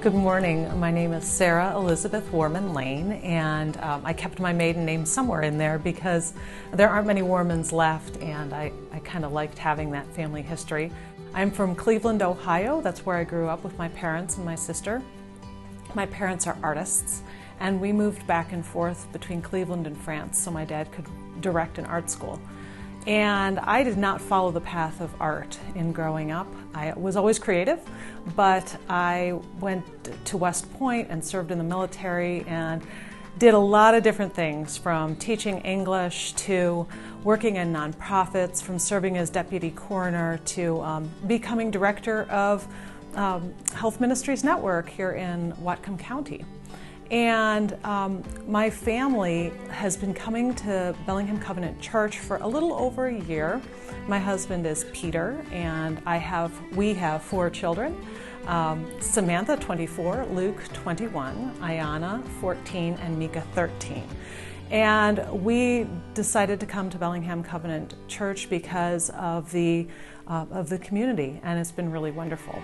Good morning. My name is Sarah Elizabeth Warman Lane, and I kept my maiden name somewhere in there because there aren't many Warmans left, and I kind of liked having that family history. I'm from Cleveland, Ohio. That's where I grew up with my parents and my sister. My parents are artists, and we moved back and forth between Cleveland and France so my dad could direct an art school. And I did not follow the path of art in growing up. I was always creative, but I went to West Point and served in the military and did a lot of different things, from teaching English to working in nonprofits, from serving as deputy coroner to becoming director of Health Ministries Network here in Whatcom County. And my family has been coming to Bellingham Covenant Church for a little over a year. My husband is Peter, and we have 4 children. Samantha, 24, Luke, 21, Ayana, 14, and Mika, 13. And we decided to come to Bellingham Covenant Church because of the community, and it's been really wonderful.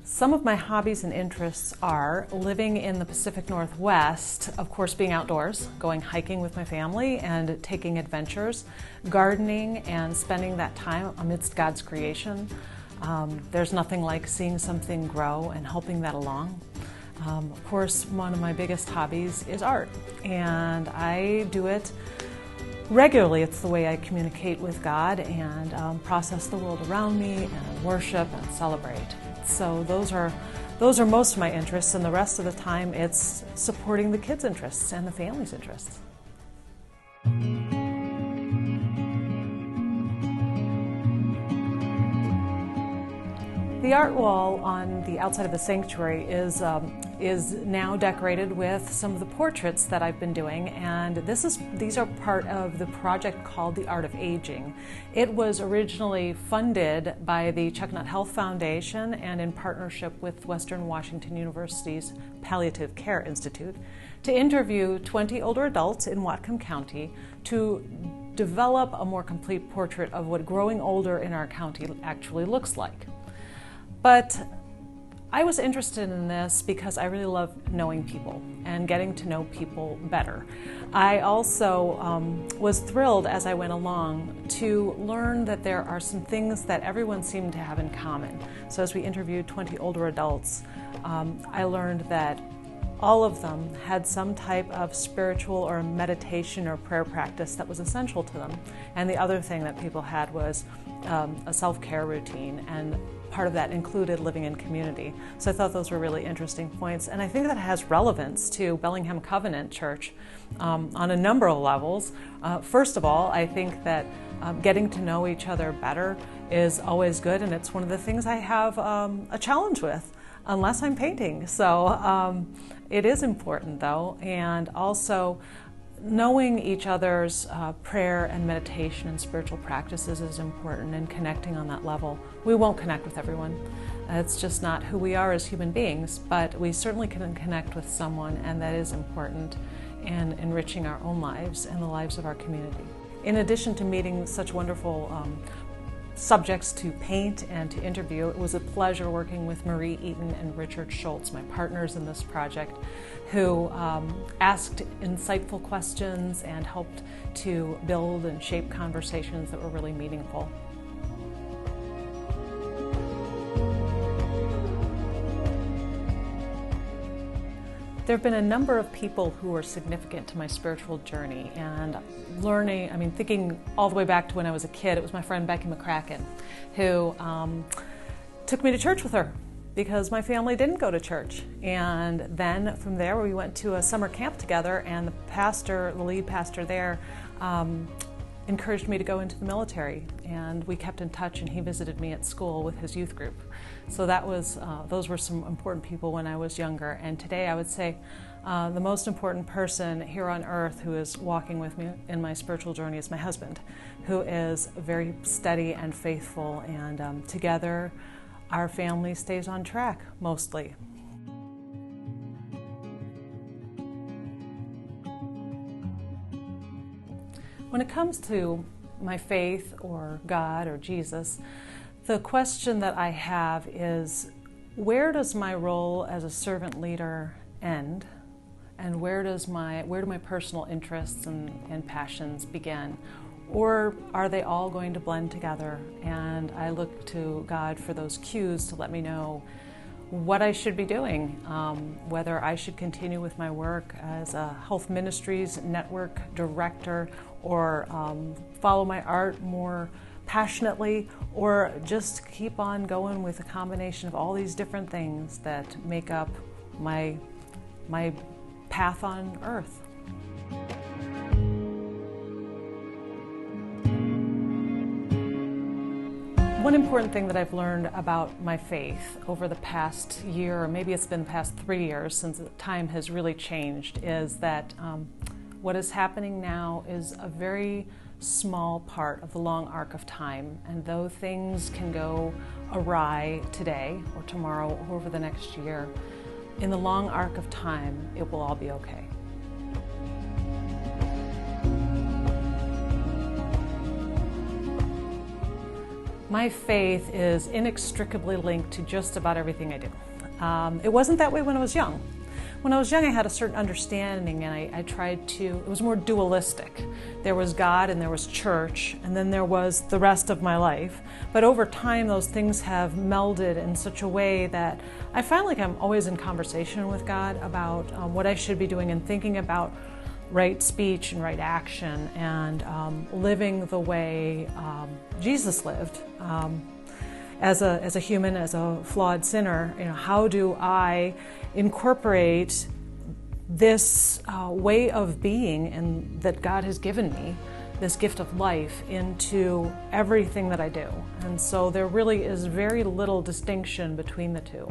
Some of my hobbies and interests are living in the Pacific Northwest, of course being outdoors, going hiking with my family and taking adventures, gardening and spending that time amidst God's creation. There's nothing like seeing something grow and helping that along. Of course, one of my biggest hobbies is art, and I do it regularly. It's the way I communicate with God and process the world around me and worship and celebrate. So those are most of my interests, and the rest of the time it's supporting the kids' interests and the family's interests. The art wall on the outside of the sanctuary is now decorated with some of the portraits that I've been doing, and these are part of the project called The Art of Aging. It was originally funded by the Chucknut Health Foundation and in partnership with Western Washington University's Palliative Care Institute to interview 20 older adults in Whatcom County to develop a more complete portrait of what growing older in our county actually looks like. But I was interested in this because I really love knowing people and getting to know people better. I also was thrilled as I went along to learn that there are some things that everyone seemed to have in common. So as we interviewed 20 older adults, I learned that all of them had some type of spiritual or meditation or prayer practice that was essential to them. And the other thing that people had was a self-care routine, and part of that included living in community. So I thought those were really interesting points, and I think that has relevance to Bellingham Covenant Church on a number of levels. First of all, I think that getting to know each other better is always good, and it's one of the things I have a challenge with, unless I'm painting. So it is important though, and also knowing each other's prayer and meditation and spiritual practices is important, and connecting on that level. We won't connect with everyone. It's just not who we are as human beings, but we certainly can connect with someone, and that is important in enriching our own lives and the lives of our community. In addition to meeting such wonderful subjects to paint and to interview, it was a pleasure working with Marie Eaton and Richard Schultz, my partners in this project, who asked insightful questions and helped to build and shape conversations that were really meaningful. There have been a number of people who were significant to my spiritual journey, and thinking all the way back to when I was a kid, it was my friend Becky McCracken who took me to church with her because my family didn't go to church. And then from there we went to a summer camp together, and the lead pastor there, encouraged me to go into the military, and we kept in touch, and he visited me at school with his youth group. So those were some important people when I was younger. And today I would say the most important person here on earth who is walking with me in my spiritual journey is my husband, who is very steady and faithful, and together our family stays on track mostly. When it comes to my faith or God or Jesus, the question that I have is, where does my role as a servant leader end? And where do my personal interests and passions begin? Or are they all going to blend together? And I look to God for those cues to let me know what I should be doing, whether I should continue with my work as a health ministries network director, or follow my art more passionately, or just keep on going with a combination of all these different things that make up my path on earth. One important thing that I've learned about my faith over the past year, or maybe it's been the past 3 years since the time has really changed, is that what is happening now is a very small part of the long arc of time. And though things can go awry today or tomorrow or over the next year, in the long arc of time, it will all be okay. My faith is inextricably linked to just about everything I do. It wasn't that way when I was young. When I was young, I had a certain understanding, and I tried to, it was more dualistic. There was God and there was church, and then there was the rest of my life. But over time, those things have melded in such a way that I find like I'm always in conversation with God about what I should be doing and thinking about right speech and right action, and living the way Jesus lived as a human, as a flawed sinner. You know, how do I incorporate this way of being and that God has given me, this gift of life, into everything that I do? And so there really is very little distinction between the two.